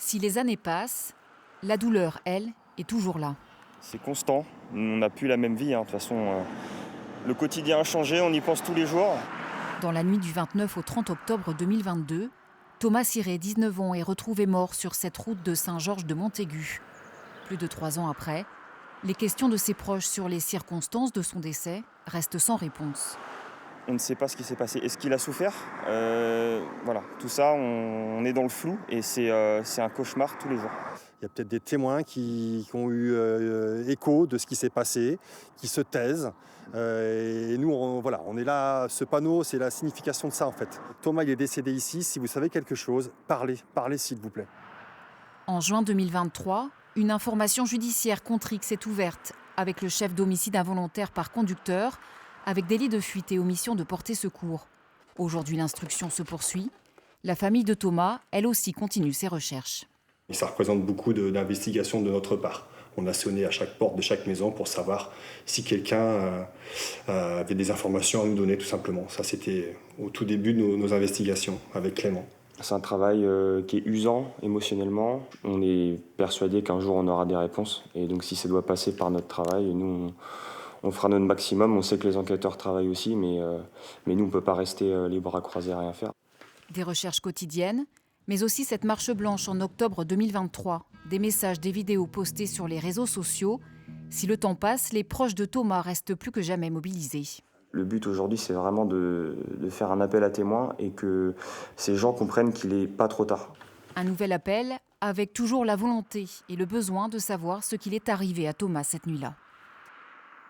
Si les années passent, la douleur, elle, est toujours là. C'est constant, on n'a plus la même vie, de toute façon. Le quotidien a changé, on y pense tous les jours. Dans la nuit du 29 au 30 octobre 2022, Thomas Siré, 19 ans, est retrouvé mort sur cette route de Saint-Georges de Montaigu. Plus de 3 ans après, les questions de ses proches sur les circonstances de son décès restent sans réponse. On ne sait pas ce qui s'est passé. Est-ce qu'il a souffert? Voilà, tout ça, on est dans le flou et c'est un cauchemar tous les jours. Il y a peut-être des témoins qui ont eu écho de ce qui s'est passé, qui se taisent. Et nous, on est là, ce panneau, c'est la signification de ça en fait. Thomas, il est décédé ici. Si vous savez quelque chose, parlez s'il vous plaît. En juin 2023, une information judiciaire contre X est ouverte avec le chef d'homicide involontaire par conducteur, avec délit de fuite et omission de porter secours. Aujourd'hui, l'instruction se poursuit. La famille de Thomas, elle aussi, continue ses recherches. Et ça représente beaucoup d'investigations de notre part. On a sonné à chaque porte de chaque maison pour savoir si quelqu'un avait des informations à nous donner, tout simplement. Ça, c'était au tout début de nos investigations avec Clément. C'est un travail qui est usant émotionnellement. On est persuadé qu'un jour on aura des réponses. Et donc si ça doit passer par notre travail, nous on fera notre maximum. On sait que les enquêteurs travaillent aussi, mais nous on ne peut pas rester les bras croisés à rien faire. Des recherches quotidiennes, mais aussi cette marche blanche en octobre 2023. Des messages, des vidéos postées sur les réseaux sociaux. Si le temps passe, les proches de Thomas restent plus que jamais mobilisés. Le but aujourd'hui, c'est vraiment de faire un appel à témoins et que ces gens comprennent qu'il n'est pas trop tard. Un nouvel appel avec toujours la volonté et le besoin de savoir ce qu'il est arrivé à Thomas cette nuit-là.